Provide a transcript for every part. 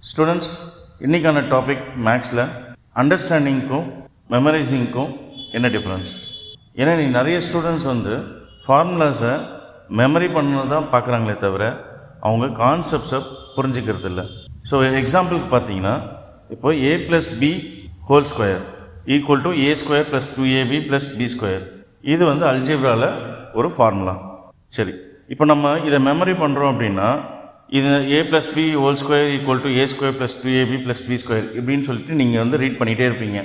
Students, இன்றைக்கான topic மேக்ஸில் அண்டர்ஸ்டாண்டிங்க்கும் மெமரைசிங்க்கும் என்ன டிஃப்ரென்ஸ். ஏன்னா நீ நிறைய ஸ்டூடெண்ட்ஸ் ஃபார்முலாஸை மெமரி பண்ணணும் தான் பார்க்குறாங்களே தவிர அவங்க கான்செப்ட்ஸை புரிஞ்சிக்கிறது இல்லை. ஸோ எக்ஸாம்பிளுக்கு பார்த்தீங்கன்னா, இப்போ a + b whole square equal to a² + 2ab + b². இது அல்ஜிப்ராவில் ஒரு ஃபார்முலா. சரி, இப்போ நம்ம இதை மெமரி பண்ணுறோம் அப்படின்னா, இது a + b whole square equal to a² + 2ab + b² இப்படின்னு சொல்லிட்டு நீங்கள் ரீட் பண்ணிகிட்டே இருப்பீங்க.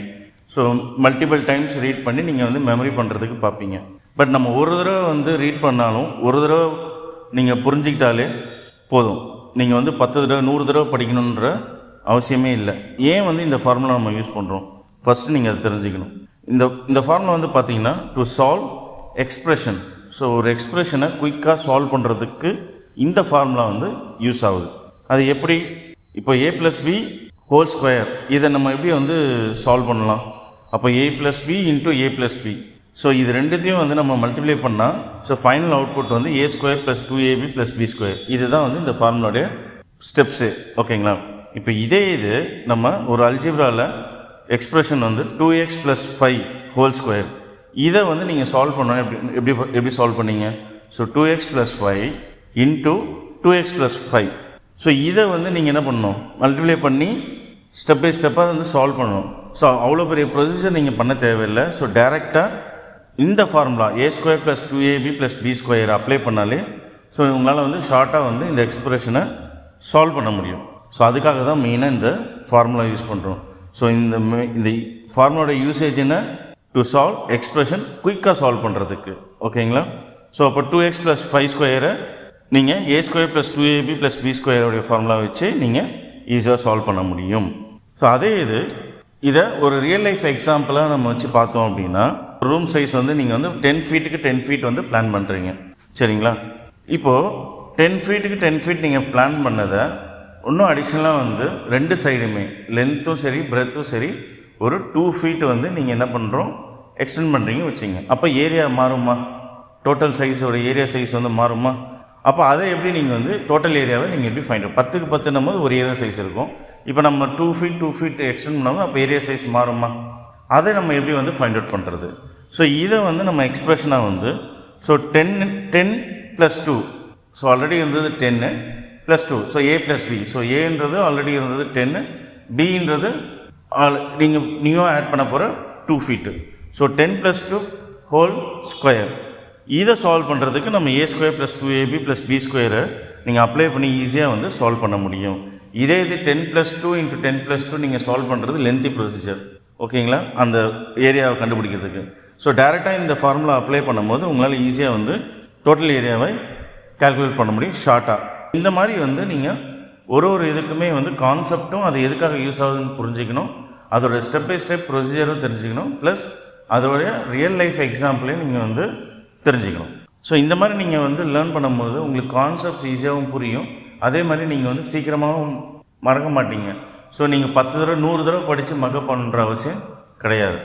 ஸோ மல்டிபிள் டைம்ஸ் ரீட் பண்ணி நீங்கள் மெமரி பண்ணுறதுக்கு பார்ப்பீங்க. பட் நம்ம ஒரு தடவை ரீட் பண்ணாலும் ஒரு தடவை நீங்கள் புரிஞ்சிக்கிட்டாலே போதும். நீங்கள் 10 தடவை 100 தடவை படிக்கணுன்ற அவசியமே இல்லை. ஏன் இந்த ஃபார்முலா நம்ம யூஸ் பண்ணுறோம், ஃபஸ்ட்டு நீங்கள் அதை தெரிஞ்சுக்கணும். இந்த ஃபார்முலா பார்த்தீங்கன்னா டு சால்வ் எக்ஸ்ப்ரெஷன். ஸோ ஒரு எக்ஸ்ப்ரெஷனை குயிக்காக சால்வ் பண்ணுறதுக்கு இந்த ஃபார்முலா யூஸ் ஆகுது. அது எப்படி? இப்போ a + b ஹோல் ஸ்கொயர் இதை நம்ம எப்படி சால்வ் பண்ணலாம்? அப்போ a + b × a + b. So இது ரெண்டுத்தையும் நம்ம மல்டிப்ளை பண்ணால் so final output a² + 2ab + b². இதுதான் இந்த ஃபார்முலாவுடைய ஸ்டெப்ஸு. ஓகேங்களா? இப்போ இது நம்ம ஒரு அல்ஜிப்ராவில் எக்ஸ்ப்ரெஷன் 2x + 5 ஹோல் ஸ்கொயர் இதை நீங்கள் சால்வ் பண்ண எப்படி சால்வ் பண்ணீங்க? So 2x + 5 × 2x + 5. ஸோ இதை நீங்கள் என்ன பண்ணணும்? மல்டிப்ளை பண்ணி ஸ்டெப் பை ஸ்டெப்பாக சால்வ் பண்ணணும். ஸோ அவ்வளோ பெரிய ப்ரொசீஜர் நீங்கள் பண்ண தேவையில்லை. ஸோ டைரெக்டாக இந்த formula a² + 2ab + b² apply பண்ணாலே ஸோ உங்களால் ஷார்ட்டாக இந்த எக்ஸ்ப்ரெஷனை சால்வ் பண்ண முடியும். ஸோ அதுக்காக தான் மெயினாக இந்த ஃபார்முலா யூஸ் பண்ணுறோம். ஸோ இந்த ஃபார்முலாவோட யூசேஜ் என்ன? டு சால்வ் எக்ஸ்ப்ரெஷன் குயிக்காக சால்வ் பண்ணுறதுக்கு. ஓகேங்களா? ஸோ அப்போ 2x + 5² நீங்கள் a² + 2ab + b² ஃபார்முலா வச்சு நீங்கள் ஈஸியாக சால்வ் பண்ண முடியும். ஸோ அதே இதை ஒரு ரியல் லைஃப் எக்ஸாம்பிளாக நம்ம வச்சு பார்த்தோம் அப்படின்னா, ரூம் சைஸ் நீங்கள் 10 ஃபீட்டுக்கு 10 ஃபீட் பிளான் பண்ணுறீங்க. சரிங்களா? இப்போது 10 ஃபீட்டுக்கு 10 ஃபீட் நீங்கள் பிளான் பண்ணதை இன்னும் அடிஷ்னலாக ரெண்டு சைடுமே லென்த்தும் சரி பிரெத்தும் சரி ஒரு 2 ஃபீட் நீங்கள் என்ன பண்ணுறோம், எக்ஸ்டெண்ட் பண்ணுறீங்க வச்சிங்க. அப்போ ஏரியா மாறுமா? டோட்டல் சைஸோட ஏரியா சைஸ் மாறுமா? அப்போ அதை எப்படி நீங்கள் டோட்டல் ஏரியாவை நீங்கள் எப்படி ஃபைண்ட் அவுட்? 10க்கு 10 போது ஒரு ஏரியா சைஸ் இருக்கும். இப்போ நம்ம 2 ஃபீட் எக்ஸ்டெண்ட் பண்ணாமல் அப்போ ஏரியா சைஸ் மாறுமா? அதை நம்ம எப்படி ஃபைண்ட் அவுட் பண்ணுறது? ஸோ இதை நம்ம எக்ஸ்பிரஷனாக ஸோ 10 + 2. ஸோ ஆல்ரெடி இருந்தது 10 + 2. So a + b. ஸோ ஏன்றது ஆல்ரெடி இருந்தது 10, பின்றது நீங்கள் நியூவாக ஆட் பண்ண போகிற 2 ஃபீட்டு. So 10 + 2 whole square. இதை சால்வ் பண்ணுறதுக்கு நம்ம a² + 2ab + b² நீங்கள் அப்ளை பண்ணி ஈஸியாக சால்வ் பண்ண முடியும். இதே 10 + 2 × 10 + 2 நீங்கள் சால்வ் பண்ணுறது லென்த்தி ப்ரொசீஜர். ஓகேங்களா? அந்த ஏரியாவை கண்டுபிடிக்கிறதுக்கு. ஸோ டேரெக்டாக இந்த ஃபார்முலா அப்ளை பண்ணும்போது உங்களால் ஈஸியாக டோட்டல் ஏரியாவை கால்குலேட் பண்ண முடியும் ஷார்ட்டாக. இந்த மாதிரி நீங்கள் ஒரு இதுக்குமே கான்செப்டும் அது எதுக்காக யூஸ் ஆகுதுன்னு புரிஞ்சுக்கணும். அதோட ஸ்டெப் பை ஸ்டெப் ப்ரொசீஜரும் தெரிஞ்சுக்கணும். ப்ளஸ் அதோடைய ரியல் லைஃப் எக்ஸாம்பிளையும் நீங்கள் தெரிஞ்சுக்கணும். ஸோ இந்த மாதிரி நீங்கள் லேர்ன் பண்ணும்போது உங்களுக்கு கான்செப்ட்ஸ் ஈஸியாகவும் புரியும். அதே மாதிரி நீங்கள் சீக்கிரமாகவும் மறக்க மாட்டீங்க. ஸோ நீங்கள் 10 தடவை 100 தடவை படித்து மக்கப் பண்ணுற அவசியம் கிடையாது.